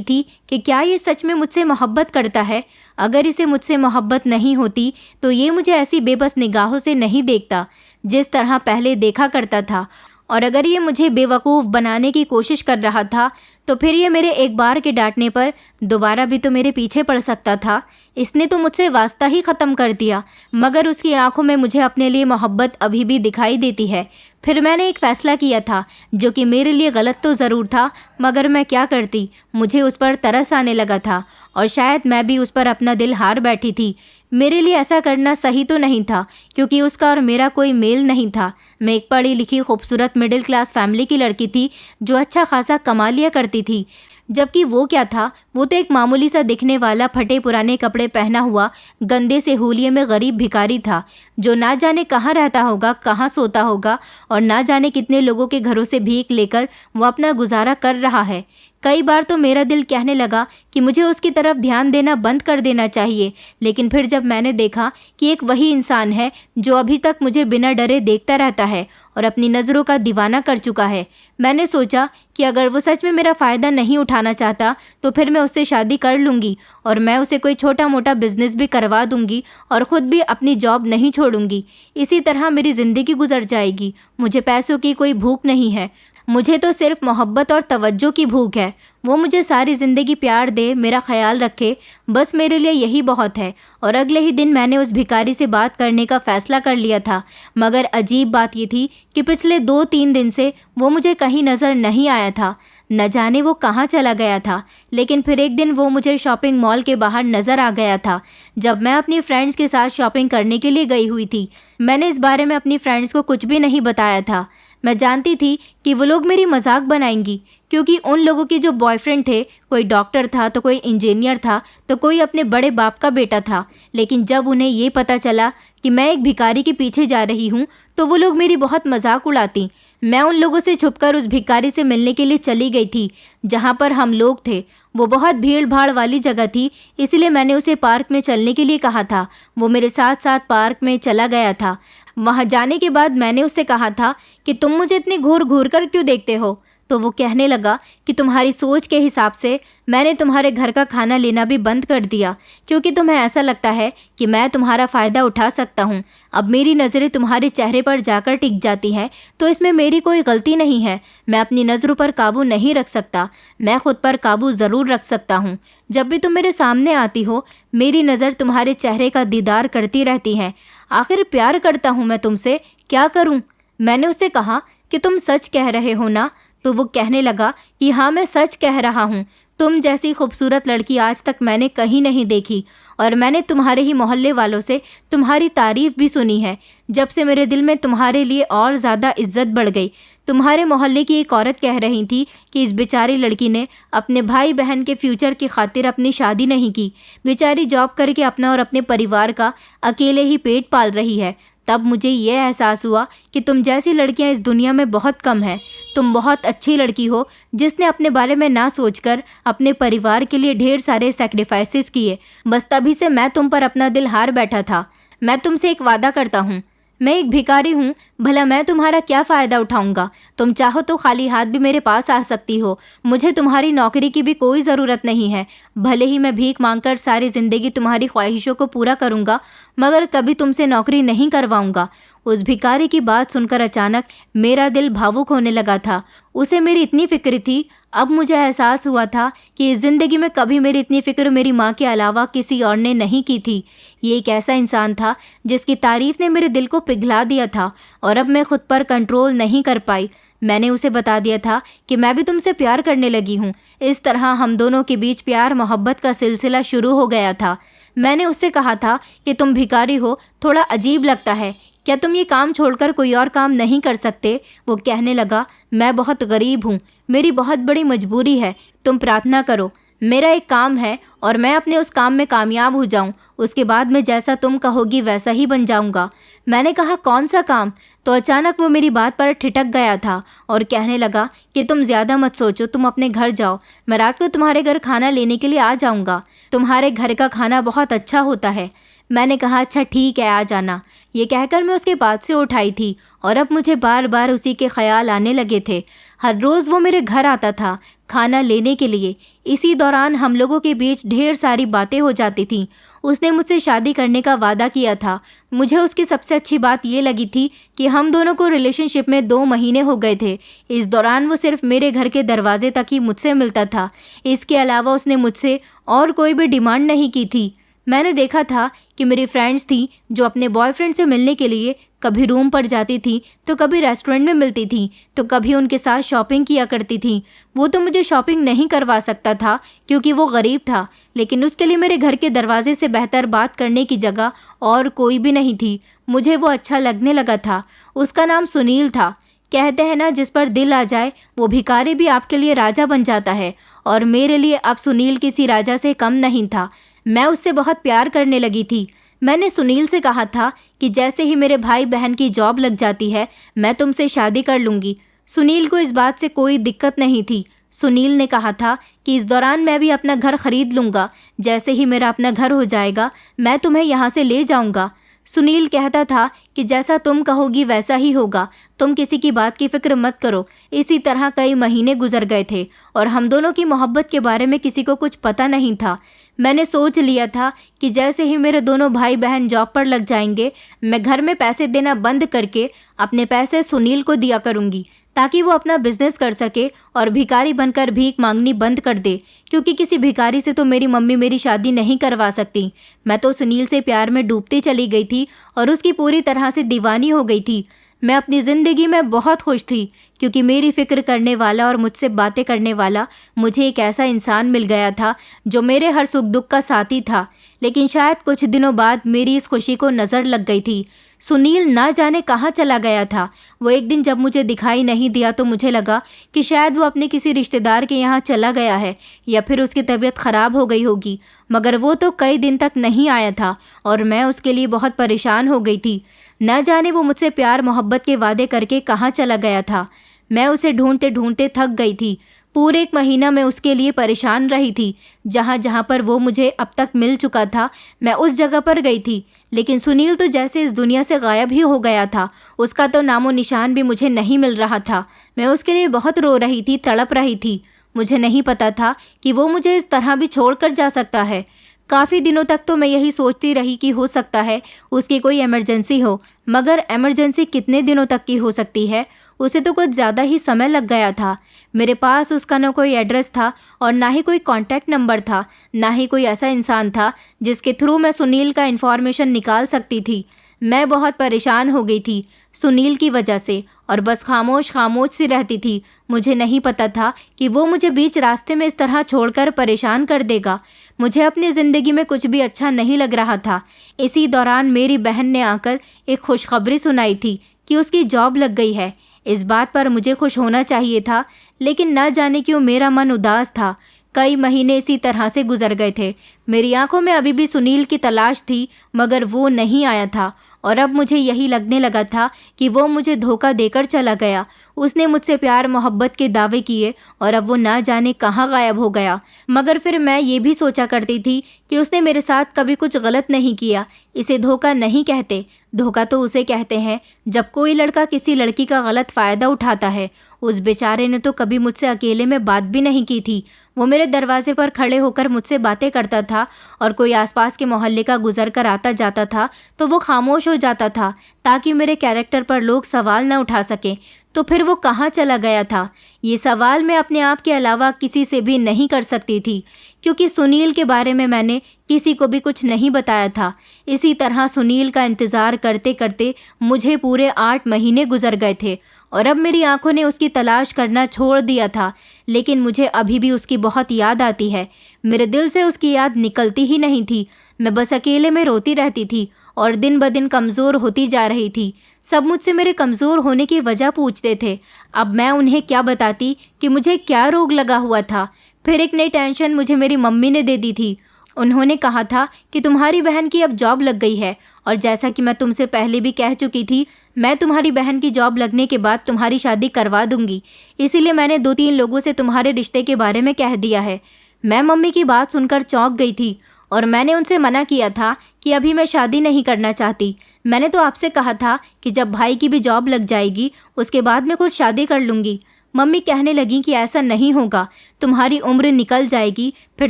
A: थी कि क्या ये सच में मुझसे मोहब्बत करता है। अगर इसे मुझसे मोहब्बत नहीं होती तो ये मुझे ऐसी बेबस निगाहों से नहीं देखता जिस तरह पहले देखा करता था, और अगर ये मुझे बेवकूफ़ बनाने की कोशिश कर रहा था तो फिर ये मेरे एक बार के डांटने पर दोबारा भी तो मेरे पीछे पड़ सकता था। इसने तो मुझसे वास्ता ही ख़त्म कर दिया, मगर उसकी आंखों में मुझे अपने लिए मोहब्बत अभी भी दिखाई देती है। फिर मैंने एक फ़ैसला किया था जो कि मेरे लिए गलत तो ज़रूर था, मगर मैं क्या करती, मुझे उस पर तरस आने लगा था और शायद मैं भी उस पर अपना दिल हार बैठी थी। मेरे लिए ऐसा करना सही तो नहीं था क्योंकि उसका और मेरा कोई मेल नहीं था। मैं एक पढ़ी लिखी खूबसूरत मिडिल क्लास फैमिली की लड़की थी जो अच्छा खासा कमा लिया करती थी, जबकि वो क्या था, वो तो एक मामूली सा दिखने वाला फटे पुराने कपड़े पहना हुआ गंदे से हुलिये में गरीब भिखारी था जो ना जाने कहाँ रहता होगा, कहाँ सोता होगा और ना जाने कितने लोगों के घरों से भीख लेकर वो अपना गुजारा कर रहा है। कई बार तो मेरा दिल कहने लगा कि मुझे उसकी तरफ ध्यान देना बंद कर देना चाहिए, लेकिन फिर जब मैंने देखा कि एक वही इंसान है जो अभी तक मुझे बिना डरे देखता रहता है और अपनी नज़रों का दीवाना कर चुका है, मैंने सोचा कि अगर वो सच में मेरा फ़ायदा नहीं उठाना चाहता तो फिर मैं उससे शादी कर लूँगी और मैं उसे कोई छोटा मोटा बिजनेस भी करवा दूँगी और ख़ुद भी अपनी जॉब नहीं छोड़ूँगी। इसी तरह मेरी ज़िंदगी गुजर जाएगी। मुझे पैसों की कोई भूख नहीं है, मुझे तो सिर्फ मोहब्बत और तवज्जो की भूख है। वो मुझे सारी ज़िंदगी प्यार दे, मेरा ख्याल रखे, बस मेरे लिए यही बहुत है। और अगले ही दिन मैंने उस भिखारी से बात करने का फ़ैसला कर लिया था। मगर अजीब बात ये थी कि पिछले 2-3 दिन से वो मुझे कहीं नज़र नहीं आया था। न जाने वो कहाँ चला गया था। लेकिन फिर एक दिन वो मुझे शॉपिंग मॉल के बाहर नज़र आ गया था, जब मैं अपनी फ्रेंड्स के साथ शॉपिंग करने के लिए गई हुई थी। मैंने इस बारे में अपनी फ्रेंड्स को कुछ भी नहीं बताया था। मैं जानती थी कि वो लोग मेरी मजाक बनाएंगी, क्योंकि उन लोगों के जो बॉयफ्रेंड थे, कोई डॉक्टर था तो कोई इंजीनियर था तो कोई अपने बड़े बाप का बेटा था। लेकिन जब उन्हें ये पता चला कि मैं एक भिखारी के पीछे जा रही हूँ तो वो लोग मेरी बहुत मजाक उड़ाती। मैं उन लोगों से छुपकर उस भिखारी से मिलने के लिए चली गई थी जहाँ पर हम लोग थे। वो बहुत भीड़ भाड़ वाली जगह थी, इसलिए मैंने उसे पार्क में चलने के लिए कहा था। वो मेरे साथ साथ पार्क में चला गया था। वहाँ जाने के बाद मैंने उससे कहा था कि तुम मुझे इतनी घूर घूर कर क्यों देखते हो? तो वो कहने लगा कि तुम्हारी सोच के हिसाब से मैंने तुम्हारे घर का खाना लेना भी बंद कर दिया, क्योंकि तुम्हें ऐसा लगता है कि मैं तुम्हारा फ़ायदा उठा सकता हूँ। अब मेरी नज़रें तुम्हारे चेहरे पर जाकर टिक जाती हैं तो इसमें मेरी कोई गलती नहीं है। मैं अपनी नज़रों पर काबू नहीं रख सकता, मैं खुद पर काबू ज़रूर रख सकता हूँ। जब भी तुम मेरे सामने आती हो मेरी नज़र तुम्हारे चेहरे का दीदार करती रहती है। आखिर प्यार करता हूँ मैं तुमसे, क्या करूँ? मैंने उससे कहा कि तुम सच कह रहे हो ना? तो वो कहने लगा कि हाँ, मैं सच कह रहा हूँ। तुम जैसी खूबसूरत लड़की आज तक मैंने कहीं नहीं देखी, और मैंने तुम्हारे ही मोहल्ले वालों से तुम्हारी तारीफ़ भी सुनी है। जब से मेरे दिल में तुम्हारे लिए और ज़्यादा इज्जत बढ़ गई। तुम्हारे मोहल्ले की एक औरत कह रही थी कि इस बेचारी लड़की ने अपने भाई बहन के फ्यूचर की खातिर अपनी शादी नहीं की। बेचारी जॉब करके अपना और अपने परिवार का अकेले ही पेट पाल रही है। तब मुझे ये एहसास हुआ कि तुम जैसी लड़कियां इस दुनिया में बहुत कम हैं। तुम बहुत अच्छी लड़की हो जिसने अपने बारे में ना सोचकर अपने परिवार के लिए ढेर सारे सैक्रिफाइसेस किए। बस तभी से मैं तुम पर अपना दिल हार बैठा था। मैं तुमसे एक वादा करता हूँ, मैं एक भिखारी हूँ, भला मैं तुम्हारा क्या फ़ायदा उठाऊँगा? तुम चाहो तो खाली हाथ भी मेरे पास आ सकती हो। मुझे तुम्हारी नौकरी की भी कोई ज़रूरत नहीं है। भले ही मैं भीख मांगकर सारी ज़िंदगी तुम्हारी ख्वाहिशों को पूरा करूँगा, मगर कभी तुमसे नौकरी नहीं करवाऊँगा। उस भिखारी की बात सुनकर अचानक मेरा दिल भावुक होने लगा था। उसे मेरी इतनी फ़िक्र थी। अब मुझे एहसास हुआ था कि इस ज़िंदगी में कभी मेरी इतनी फ़िक्र मेरी माँ के अलावा किसी और ने नहीं की थी। ये एक ऐसा इंसान था जिसकी तारीफ़ ने मेरे दिल को पिघला दिया था, और अब मैं खुद पर कंट्रोल नहीं कर पाई। मैंने उसे बता दिया था कि मैं भी तुमसे प्यार करने लगी हूँ। इस तरह हम दोनों के बीच प्यार मोहब्बत का सिलसिला शुरू हो गया था। मैंने उससे कहा था कि तुम भिखारी हो, थोड़ा अजीब लगता है, क्या तुम ये काम छोड़कर कोई और काम नहीं कर सकते? वो कहने लगा, मैं बहुत गरीब हूँ, मेरी बहुत बड़ी मजबूरी है। तुम प्रार्थना करो, मेरा एक काम है और मैं अपने उस काम में कामयाब हो जाऊँ, उसके बाद मैं जैसा तुम कहोगी वैसा ही बन जाऊँगा। मैंने कहा, कौन सा काम? तो अचानक वो मेरी बात पर ठिठक गया था और कहने लगा कि तुम ज़्यादा मत सोचो, तुम अपने घर जाओ, मैं रात को तुम्हारे घर खाना लेने के लिए आ जाऊँगा। तुम्हारे घर का खाना बहुत अच्छा होता है। मैंने कहा, अच्छा ठीक है, आ जाना। ये कहकर मैं उसके बात से उठाई थी, और अब मुझे बार बार उसी के ख्याल आने लगे थे। हर रोज़ वो मेरे घर आता था खाना लेने के लिए। इसी दौरान हम लोगों के बीच ढेर सारी बातें हो जाती थीं। उसने मुझसे शादी करने का वादा किया था। मुझे उसकी सबसे अच्छी बात ये लगी थी कि हम दोनों को रिलेशनशिप में 2 महीने हो गए थे। इस दौरान वो सिर्फ मेरे घर के दरवाजे तक ही मुझसे मिलता था। इसके अलावा उसने मुझसे और कोई भी डिमांड नहीं की थी। मैंने देखा था कि मेरी फ्रेंड्स थी जो अपने बॉयफ्रेंड से मिलने के लिए कभी रूम पर जाती थी, तो कभी रेस्टोरेंट में मिलती थी, तो कभी उनके साथ शॉपिंग किया करती थी। वो तो मुझे शॉपिंग नहीं करवा सकता था क्योंकि वो गरीब था, लेकिन उसके लिए मेरे घर के दरवाजे से बेहतर बात करने की जगह और कोई भी नहीं थी। मुझे वो अच्छा लगने लगा था। उसका नाम सुनील था। कहते हैं ना, जिस पर दिल आ जाए वो भिखारी भी आपके लिए राजा बन जाता है, और मेरे लिए अब सुनील किसी राजा से कम नहीं था। मैं उससे बहुत प्यार करने लगी थी। मैंने सुनील से कहा था कि जैसे ही मेरे भाई बहन की जॉब लग जाती है मैं तुमसे शादी कर लूँगी। सुनील को इस बात से कोई दिक्कत नहीं थी। सुनील ने कहा था कि इस दौरान मैं भी अपना घर खरीद लूँगा। जैसे ही मेरा अपना घर हो जाएगा मैं तुम्हें यहाँ से ले जाऊँगा। सुनील कहता था कि जैसा तुम कहोगी वैसा ही होगा, तुम किसी की बात की फ़िक्र मत करो। इसी तरह कई महीने गुजर गए थे और हम दोनों की मोहब्बत के बारे में किसी को कुछ पता नहीं था। मैंने सोच लिया था कि जैसे ही मेरे दोनों भाई बहन जॉब पर लग जाएंगे मैं घर में पैसे देना बंद करके अपने पैसे सुनील को दिया करूँगी, ताकि वो अपना बिजनेस कर सके और भिखारी बनकर भीख मांगनी बंद कर दे, क्योंकि किसी भिखारी से तो मेरी मम्मी मेरी शादी नहीं करवा सकती। मैं तो सुनील से प्यार में डूबती चली गई थी और उसकी पूरी तरह से दीवानी हो गई थी। मैं अपनी ज़िंदगी में बहुत खुश थी क्योंकि मेरी फ़िक्र करने वाला और मुझसे बातें करने वाला मुझे एक ऐसा इंसान मिल गया था जो मेरे हर सुख दुख का साथी था। लेकिन शायद कुछ दिनों बाद मेरी इस खुशी को नज़र लग गई थी। सुनील ना जाने कहाँ चला गया था। वो एक दिन जब मुझे दिखाई नहीं दिया तो मुझे लगा कि शायद वो अपने किसी रिश्तेदार के यहाँ चला गया है या फिर उसकी तबीयत ख़राब हो गई होगी। मगर वो तो कई दिन तक नहीं आया था और मैं उसके लिए बहुत परेशान हो गई थी। न जाने वो मुझसे प्यार मोहब्बत के वादे करके कहाँ चला गया था। मैं उसे ढूंढते ढूंढते थक गई थी। पूरे एक महीना मैं उसके लिए परेशान रही थी। जहाँ जहाँ पर वो मुझे अब तक मिल चुका था मैं उस जगह पर गई थी, लेकिन सुनील तो जैसे इस दुनिया से गायब ही हो गया था। उसका तो नामो निशान भी मुझे नहीं मिल रहा था। मैं उसके लिए बहुत रो रही थी, तड़प रही थी। मुझे नहीं पता था कि वो मुझे इस तरह भी छोड़कर जा सकता है। काफ़ी दिनों तक तो मैं यही सोचती रही कि हो सकता है उसकी कोई इमरजेंसी हो, मगर इमरजेंसी कितने दिनों तक की हो सकती है। उसे तो कुछ ज़्यादा ही समय लग गया था। मेरे पास उसका न कोई एड्रेस था और ना ही कोई कॉन्टैक्ट नंबर था, ना ही कोई ऐसा इंसान था जिसके थ्रू मैं सुनील का इन्फॉर्मेशन निकाल सकती थी। मैं बहुत परेशान हो गई थी सुनील की वजह से और बस खामोश खामोश सी रहती थी। मुझे नहीं पता था कि वो मुझे बीच रास्ते में इस तरह छोड़कर परेशान कर देगा। मुझे अपनी ज़िंदगी में कुछ भी अच्छा नहीं लग रहा था। इसी दौरान मेरी बहन ने आकर एक खुशखबरी सुनाई थी कि उसकी जॉब लग गई है। इस बात पर मुझे खुश होना चाहिए था, लेकिन न जाने क्यों मेरा मन उदास था। कई महीने इसी तरह से गुजर गए थे। मेरी आंखों में अभी भी सुनील की तलाश थी, मगर वो नहीं आया था और अब मुझे यही लगने लगा था कि वो मुझे धोखा देकर चला गया। उसने मुझसे प्यार मोहब्बत के दावे किए और अब वो ना जाने कहाँ गायब हो गया। मगर फिर मैं ये भी सोचा करती थी कि उसने मेरे साथ कभी कुछ गलत नहीं किया। इसे धोखा नहीं कहते। धोखा तो उसे कहते हैं जब कोई लड़का किसी लड़की का गलत फ़ायदा उठाता है। उस बेचारे ने तो कभी मुझसे अकेले में बात भी नहीं की थी। वो मेरे दरवाजे पर खड़े होकर मुझसे बातें करता था और कोई आसपास के मोहल्ले का गुजर कर आता जाता था तो वो खामोश हो जाता था ताकि मेरे कैरेक्टर पर लोग सवाल न उठा सकें। तो फिर वो कहाँ चला गया था? ये सवाल मैं अपने आप के अलावा किसी से भी नहीं कर सकती थी, क्योंकि सुनील के बारे में मैंने किसी को भी कुछ नहीं बताया था। इसी तरह सुनील का इंतज़ार करते करते मुझे पूरे 8 महीने गुजर गए थे और अब मेरी आंखों ने उसकी तलाश करना छोड़ दिया था। लेकिन मुझे अभी भी उसकी बहुत याद आती है। मेरे दिल से उसकी याद निकलती ही नहीं थी। मैं बस अकेले में रोती रहती थी और दिन ब दिन कमज़ोर होती जा रही थी। सब मुझसे मेरे कमज़ोर होने की वजह पूछते थे। अब मैं उन्हें क्या बताती कि मुझे क्या रोग लगा हुआ था। फिर एक नई टेंशन मुझे मेरी मम्मी ने दे दी थी। उन्होंने कहा था कि तुम्हारी बहन की अब जॉब लग गई है और जैसा कि मैं तुमसे पहले भी कह चुकी थी, मैं तुम्हारी बहन की जॉब लगने के बाद तुम्हारी शादी करवा दूंगी। इसीलिए मैंने 2-3 लोगों से तुम्हारे रिश्ते के बारे में कह दिया है। मैं मम्मी की बात सुनकर चौंक गई थी और मैंने उनसे मना किया था कि अभी मैं शादी नहीं करना चाहती। मैंने तो आपसे कहा था कि जब भाई की भी जॉब लग जाएगी उसके बाद मैं खुद शादी कर लूँगी। मम्मी कहने लगी कि ऐसा नहीं होगा, तुम्हारी उम्र निकल जाएगी, फिर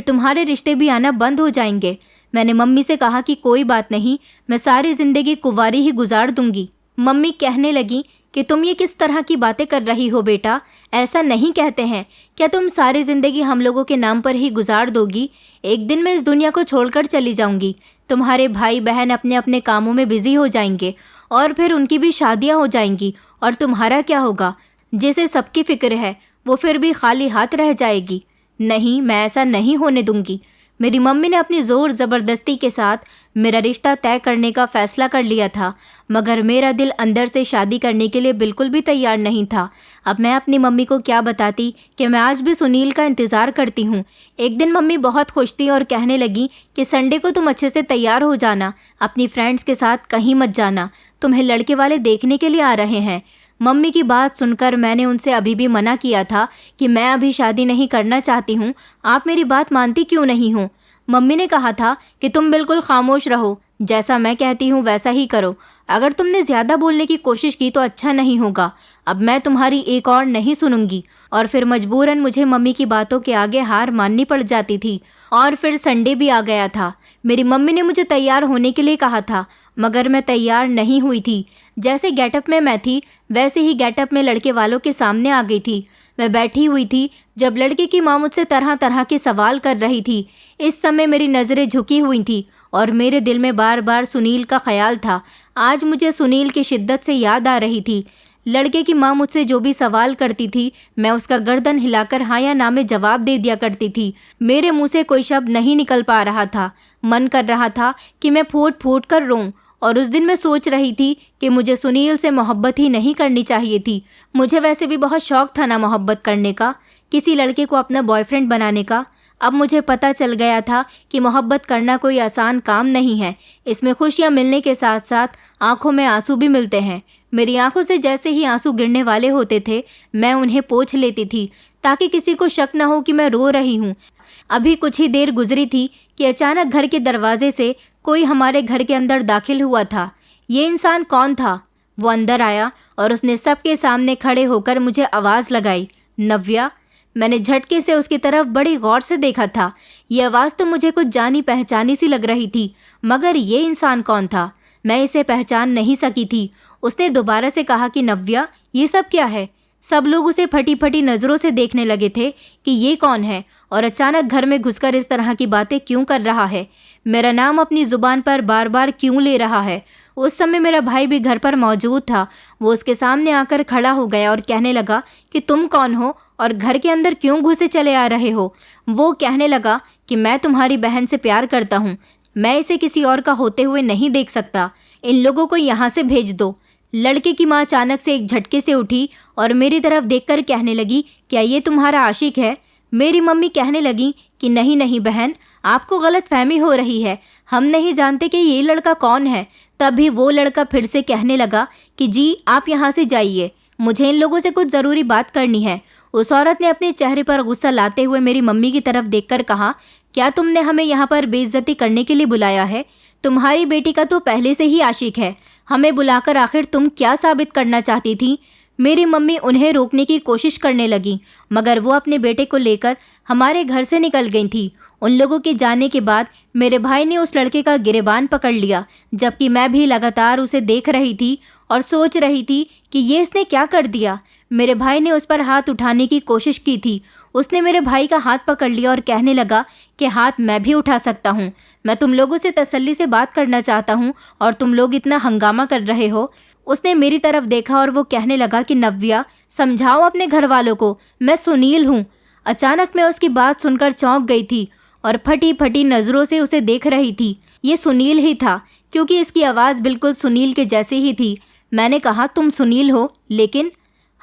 A: तुम्हारे रिश्ते भी आना बंद हो जाएंगे। मैंने मम्मी से कहा कि कोई बात नहीं, मैं सारी ज़िंदगी कुंवारी ही गुजार दूंगी। मम्मी कहने लगी कि तुम ये किस तरह की बातें कर रही हो बेटा, ऐसा नहीं कहते हैं। क्या तुम सारी ज़िंदगी हम लोगों के नाम पर ही गुजार दोगी? एक दिन मैं इस दुनिया को छोड़कर चली जाऊंगी। तुम्हारे भाई बहन अपने अपने कामों में बिजी हो जाएंगे और फिर उनकी भी शादियां हो जाएंगी और तुम्हारा क्या होगा? जिसे सबकी फिक्र है वो फिर भी खाली हाथ रह जाएगी। नहीं, मैं ऐसा नहीं होने दूंगी। मेरी मम्मी ने अपनी ज़ोर ज़बरदस्ती के साथ मेरा रिश्ता तय करने का फ़ैसला कर लिया था, मगर मेरा दिल अंदर से शादी करने के लिए बिल्कुल भी तैयार नहीं था। अब मैं अपनी मम्मी को क्या बताती कि मैं आज भी सुनील का इंतज़ार करती हूँ। एक दिन मम्मी बहुत खुश थी और कहने लगी कि संडे को तुम अच्छे से तैयार हो जाना, अपनी फ्रेंड्स के साथ कहीं मत जाना, तुम्हें लड़के वाले देखने के लिए आ रहे हैं। मम्मी की बात सुनकर मैंने उनसे अभी भी मना किया था कि मैं अभी शादी नहीं करना चाहती हूँ। आप मेरी बात मानती क्यों नहीं हो? मम्मी ने कहा था कि तुम बिल्कुल खामोश रहो, जैसा मैं कहती हूँ वैसा ही करो। अगर तुमने ज़्यादा बोलने की कोशिश की तो अच्छा नहीं होगा। अब मैं तुम्हारी एक और नहीं सुनूंगी। और फिर मजबूरन मुझे मम्मी की बातों के आगे हार माननी पड़ जाती थी। और फिर संडे भी आ गया था। मेरी मम्मी ने मुझे तैयार होने के लिए कहा था, मगर मैं तैयार नहीं हुई थी। जैसे गेटअप में मैं थी वैसे ही गेटअप में लड़के वालों के सामने आ गई थी। मैं बैठी हुई थी जब लड़के की माँ मुझसे तरह तरह के सवाल कर रही थी। इस समय मेरी नज़रें झुकी हुई थी और मेरे दिल में बार बार सुनील का ख्याल था। आज मुझे सुनील की शिद्दत से याद आ रही थी। लड़के की माँ मुझसे जो भी सवाल करती थी, मैं उसका गर्दन हिलाकर हाँ या ना में जवाब दे दिया करती थी। मेरे मुंह से कोई शब्द नहीं निकल पा रहा था। मन कर रहा था कि मैं फूट फूट कर रोऊं। और उस दिन मैं सोच रही थी कि मुझे सुनील से मोहब्बत ही नहीं करनी चाहिए थी। मुझे वैसे भी बहुत शौक था ना मोहब्बत करने का, किसी लड़के को अपना बॉयफ्रेंड बनाने का। अब मुझे पता चल गया था कि मोहब्बत करना कोई आसान काम नहीं है। इसमें खुशियाँ मिलने के साथ साथ आंखों में आंसू भी मिलते हैं। मेरी आंखों से जैसे ही आंसू गिरने वाले होते थे, मैं उन्हें पोंछ लेती थी ताकि किसी को शक न हो कि मैं रो रही हूँ। अभी कुछ ही देर गुजरी थी कि अचानक घर के दरवाजे से कोई हमारे घर के अंदर दाखिल हुआ था। ये इंसान कौन था? वो अंदर आया और उसने सबके सामने खड़े होकर मुझे आवाज़ लगाई, नव्या। मैंने झटके से उसकी तरफ बड़ी गौर से देखा था। ये आवाज़ तो मुझे कुछ जानी पहचानी सी लग रही थी, मगर ये इंसान कौन था? मैं इसे पहचान नहीं सकी थी। उसने दोबारा से कहा कि नव्या, ये सब क्या है? सब लोग उसे फटी फटी नज़रों से देखने लगे थे कि ये कौन है और अचानक घर में घुसकर इस तरह की बातें क्यों कर रहा है, मेरा नाम अपनी ज़ुबान पर बार बार क्यों ले रहा है। उस समय मेरा भाई भी घर पर मौजूद था। वो उसके सामने आकर खड़ा हो गया और कहने लगा कि तुम कौन हो और घर के अंदर क्यों घुसे चले आ रहे हो। वो कहने लगा कि मैं तुम्हारी बहन से प्यार करता हूँ, मैं इसे किसी और का होते हुए नहीं देख सकता। इन लोगों को यहाँ से भेज दो। लड़के की माँ अचानक से एक झटके से उठी और मेरी तरफ देखकर कहने लगी, क्या ये तुम्हारा आशिक है? मेरी मम्मी कहने लगी कि नहीं नहीं बहन, आपको गलतफहमी हो रही है, हम नहीं जानते कि ये लड़का कौन है। तभी वो लड़का फिर से कहने लगा कि जी आप यहाँ से जाइए, मुझे इन लोगों से कुछ ज़रूरी बात करनी है। उस औरत ने अपने चेहरे पर गुस्सा लाते हुए मेरी मम्मी की तरफ देखकर कहा, क्या तुमने हमें यहाँ पर बेइज्जती करने के लिए बुलाया है? तुम्हारी बेटी का तो पहले से ही आशिक है, हमें बुलाकर आखिर तुम क्या साबित करना चाहती थी? मेरी मम्मी उन्हें रोकने की कोशिश करने लगी, मगर वो अपने बेटे को लेकर हमारे घर से निकल गई थी। उन लोगों के जाने के बाद मेरे भाई ने उस लड़के का गिरेबान पकड़ लिया, जबकि मैं भी लगातार उसे देख रही थी और सोच रही थी कि ये इसने क्या कर दिया। मेरे भाई ने उस पर हाथ उठाने की कोशिश की थी। उसने मेरे भाई का हाथ पकड़ लिया और कहने लगा कि हाथ मैं भी उठा सकता हूँ, मैं तुम लोगों से तसल्ली से बात करना चाहता हूँ और तुम लोग इतना हंगामा कर रहे हो। उसने मेरी तरफ देखा और वो कहने लगा कि नव्या, समझाओ अपने घर वालों को, मैं सुनील हूँ। अचानक मैं उसकी बात सुनकर चौंक गई थी और फटी फटी नज़रों से उसे देख रही थी। ये सुनील ही था, क्योंकि इसकी आवाज़ बिल्कुल सुनील के जैसे ही थी। मैंने कहा, तुम सुनील हो? लेकिन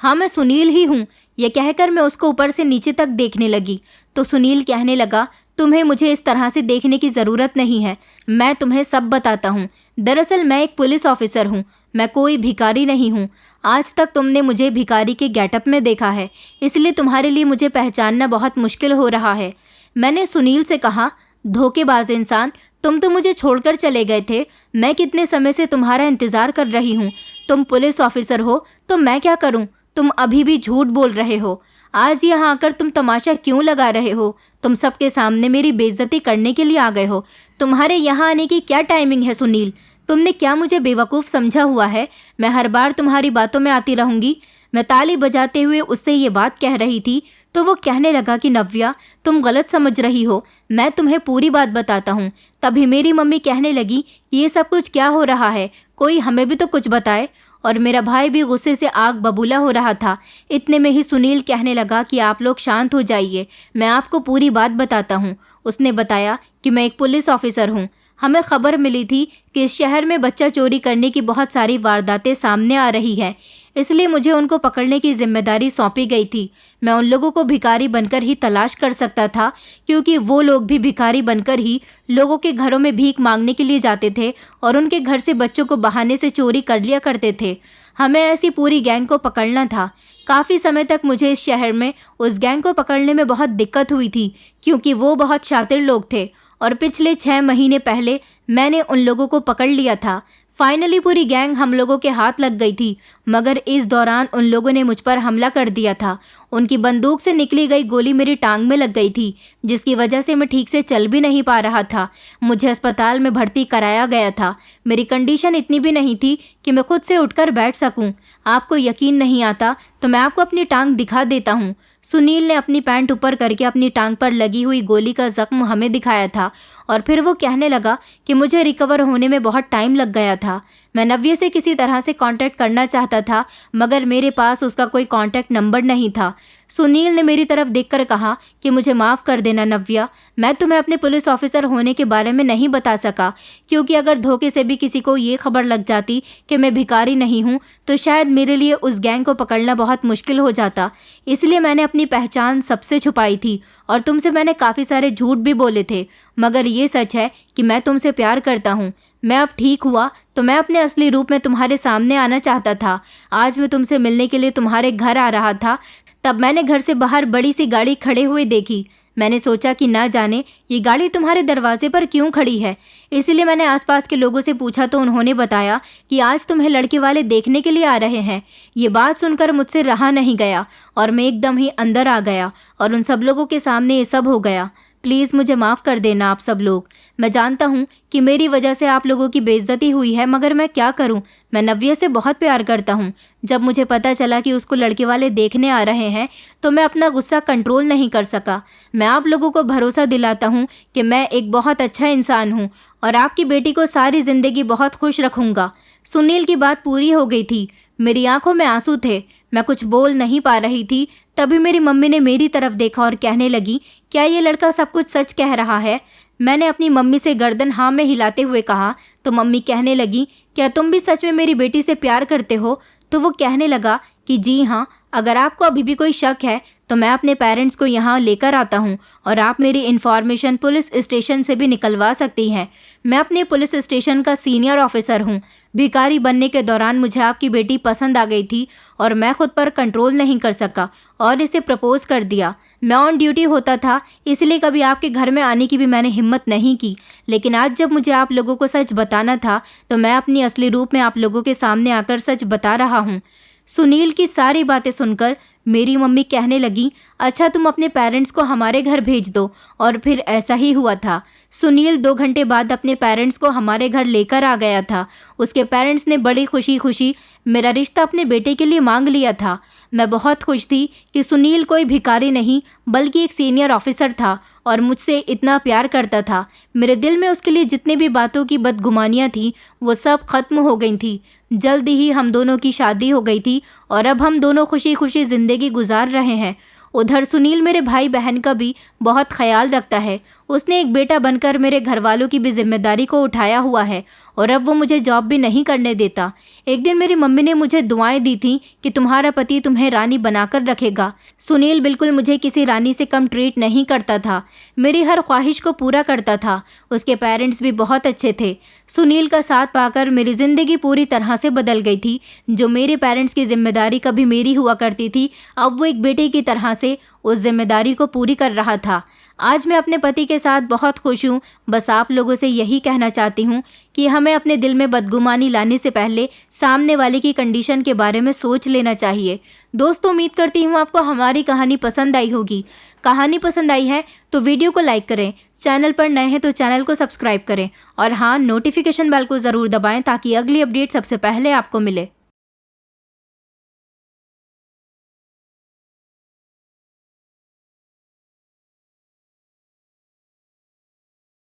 A: हाँ, मैं सुनील ही हूँ। यह कहकर मैं उसको ऊपर से नीचे तक देखने लगी तो सुनील कहने लगा, तुम्हें मुझे इस तरह से देखने की ज़रूरत नहीं है, मैं तुम्हें सब बताता हूँ। दरअसल मैं एक पुलिस ऑफिसर हूँ, मैं कोई भिखारी नहीं हूँ। आज तक तुमने मुझे भिखारी के गेटअप में देखा है, इसलिए तुम्हारे लिए मुझे पहचानना बहुत मुश्किल हो रहा है। मैंने सुनील से कहा, धोखेबाज इंसान, तुम तो मुझे छोड़कर चले गए थे। मैं कितने समय से तुम्हारा इंतज़ार कर रही हूँ। तुम पुलिस ऑफिसर हो तो मैं क्या करूँ? तुम अभी भी झूठ बोल रहे हो। आज यहाँ आकर तुम तमाशा क्यों लगा रहे हो? तुम सबके सामने मेरी बेइज्जती करने के लिए आ गए हो। तुम्हारे यहाँ आने की क्या टाइमिंग है सुनील? तुमने क्या मुझे बेवकूफ़ समझा हुआ है? मैं हर बार तुम्हारी बातों में आती रहूँगी। मैं ताली बजाते हुए उससे ये बात कह रही थी तो वो कहने लगा कि नव्या, तुम गलत समझ रही हो, मैं तुम्हें पूरी बात बताता हूँ। तभी मेरी मम्मी कहने लगी कि ये सब कुछ क्या हो रहा है, कोई हमें भी तो कुछ बताए। और मेरा भाई भी गुस्से से आग बबूला हो रहा था। इतने में ही सुनील कहने लगा कि आप लोग शांत हो जाइए, मैं आपको पूरी बात बताता हूँ। उसने बताया कि मैं एक पुलिस ऑफिसर हूँ। हमें खबर मिली थी कि इस शहर में बच्चा चोरी करने की बहुत सारी वारदातें सामने आ रही हैं, इसलिए मुझे उनको पकड़ने की जिम्मेदारी सौंपी गई थी। मैं उन लोगों को भिखारी बनकर ही तलाश कर सकता था, क्योंकि वो लोग भी भिखारी बनकर ही लोगों के घरों में भीख मांगने के लिए जाते थे और उनके घर से बच्चों को बहाने से चोरी कर लिया करते थे। हमें ऐसी पूरी गैंग को पकड़ना था। काफ़ी समय तक मुझे इस शहर में उस गैंग को पकड़ने में बहुत दिक्कत हुई थी, क्योंकि वो बहुत शातिर लोग थे और पिछले 6 महीने पहले मैंने उन लोगों को पकड़ लिया था। फाइनली पूरी गैंग हम लोगों के हाथ लग गई थी, मगर इस दौरान उन लोगों ने मुझ पर हमला कर दिया था। उनकी बंदूक से निकली गई गोली मेरी टांग में लग गई थी, जिसकी वजह से मैं ठीक से चल भी नहीं पा रहा था। मुझे अस्पताल में भर्ती कराया गया था। मेरी कंडीशन इतनी भी नहीं थी कि मैं खुद से उठकर बैठ सकूं। आपको यकीन नहीं आता तो मैं आपको अपनी टांग दिखा देता हूँ। सुनील ने अपनी पैंट ऊपर करके अपनी टांग पर लगी हुई गोली का जख्म हमें दिखाया था और फिर वो कहने लगा कि मुझे रिकवर होने में बहुत टाइम लग गया था। मैं नव्या से किसी तरह से कांटेक्ट करना चाहता था, मगर मेरे पास उसका कोई कांटेक्ट नंबर नहीं था। सुनील ने मेरी तरफ देखकर कहा कि मुझे माफ़ कर देना नव्या, मैं तुम्हें अपने पुलिस ऑफिसर होने के बारे में नहीं बता सका, क्योंकि अगर धोखे से भी किसी को ये खबर लग जाती कि मैं भिखारी नहीं हूँ तो शायद मेरे लिए उस गैंग को पकड़ना बहुत मुश्किल हो जाता। इसलिए मैंने अपनी पहचान सबसे छुपाई थी और तुमसे मैंने काफ़ी सारे झूठ भी बोले थे, मगर ये सच है कि मैं तुमसे प्यार करता हूँ। मैं अब ठीक हुआ तो मैं अपने असली रूप में तुम्हारे सामने आना चाहता था। आज मैं तुमसे मिलने के लिए तुम्हारे घर आ रहा था, तब मैंने घर से बाहर बड़ी सी गाड़ी खड़े हुए देखी। मैंने सोचा कि ना जाने ये गाड़ी तुम्हारे दरवाजे पर क्यों खड़ी है, इसलिए मैंने आसपास के लोगों से पूछा तो उन्होंने बताया कि आज तुम्हें लड़के वाले देखने के लिए आ रहे हैं। ये बात सुनकर मुझसे रहा नहीं गया और मैं एकदम ही अंदर आ गया और उन सब लोगों के सामने ये सब हो गया। प्लीज़ मुझे माफ़ कर देना आप सब लोग। मैं जानता हूँ कि मेरी वजह से आप लोगों की बेइज्जती हुई है, मगर मैं क्या करूँ। मैं नव्या से बहुत प्यार करता हूँ। जब मुझे पता चला कि उसको लड़के वाले देखने आ रहे हैं तो मैं अपना गुस्सा कंट्रोल नहीं कर सका। मैं आप लोगों को भरोसा दिलाता हूँ कि मैं एक बहुत अच्छा इंसान हूँ और आपकी बेटी को सारी ज़िंदगी बहुत खुश रखूँगा। सुनील की बात पूरी हो गई थी। मेरी आंखों में आंसू थे। मैं कुछ बोल नहीं पा रही थी। तभी मेरी मम्मी ने मेरी तरफ देखा और कहने लगी, क्या ये लड़का सब कुछ सच कह रहा है? मैंने अपनी मम्मी से गर्दन हाँ में हिलाते हुए कहा तो मम्मी कहने लगी, क्या तुम भी सच में मेरी बेटी से प्यार करते हो? तो वो कहने लगा कि जी हाँ, अगर आपको अभी भी कोई शक है तो मैं अपने पेरेंट्स को यहाँ लेकर आता हूँ और आप मेरी इन्फॉर्मेशन पुलिस स्टेशन से भी निकलवा सकती हैं। मैं अपने पुलिस स्टेशन का सीनियर ऑफिसर हूँ। भिखारी बनने के दौरान मुझे आपकी बेटी पसंद आ गई थी और मैं खुद पर कंट्रोल नहीं कर सका और इसे प्रपोज कर दिया। मैं ऑन ड्यूटी होता था, इसलिए कभी आपके घर में आने की भी मैंने हिम्मत नहीं की, लेकिन आज जब मुझे आप लोगों को सच बताना था तो मैं अपनी असली रूप में आप लोगों के सामने आकर सच बता रहा हूँ। सुनील की सारी बातें सुनकर मेरी मम्मी कहने लगी, अच्छा तुम अपने पेरेंट्स को हमारे घर भेज दो। और फिर ऐसा ही हुआ था। सुनील 2 घंटे बाद अपने पेरेंट्स को हमारे घर लेकर आ गया था। उसके पेरेंट्स ने बड़ी खुशी खुशी मेरा रिश्ता अपने बेटे के लिए मांग लिया था। मैं बहुत खुश थी कि सुनील कोई भिखारी नहीं बल्कि एक सीनियर ऑफिसर था और मुझसे इतना प्यार करता था। मेरे दिल में उसके लिए जितनी भी बातों की बदगुमानियाँ थी वो सब खत्म हो गई थी। जल्दी ही हम दोनों की शादी हो गई थी और अब हम दोनों खुशी खुशी ज़िंदगी गुजार रहे हैं। उधर सुनील मेरे भाई बहन का भी बहुत ख्याल रखता है। उसने एक बेटा बनकर मेरे घर वालों की भी जिम्मेदारी को उठाया हुआ है और अब वो मुझे जॉब भी नहीं करने देता। एक दिन मेरी मम्मी ने मुझे दुआएं दी थी कि तुम्हारा पति तुम्हें रानी बनाकर रखेगा। सुनील बिल्कुल मुझे किसी रानी से कम ट्रीट नहीं करता था, मेरी हर ख्वाहिश को पूरा करता था। उसके पेरेंट्स भी बहुत अच्छे थे। सुनील का साथ पाकर मेरी ज़िंदगी पूरी तरह से बदल गई थी। जो मेरे पेरेंट्स की जिम्मेदारी कभी मेरी हुआ करती थी, अब वो एक बेटे की तरह से उस जिम्मेदारी को पूरी कर रहा था। आज मैं अपने पति के साथ बहुत खुश हूँ। बस आप लोगों से यही कहना चाहती हूँ कि हमें अपने दिल में बदगुमानी लाने से पहले सामने वाले की कंडीशन के बारे में सोच लेना चाहिए। दोस्तों, उम्मीद करती हूँ आपको हमारी कहानी पसंद आई होगी। कहानी पसंद आई है तो वीडियो को लाइक करें, चैनल पर नए हैं तो चैनल को सब्सक्राइब करें और हाँ, नोटिफिकेशन बेल को ज़रूर दबाएं ताकि अगली अपडेट सबसे पहले आपको मिले।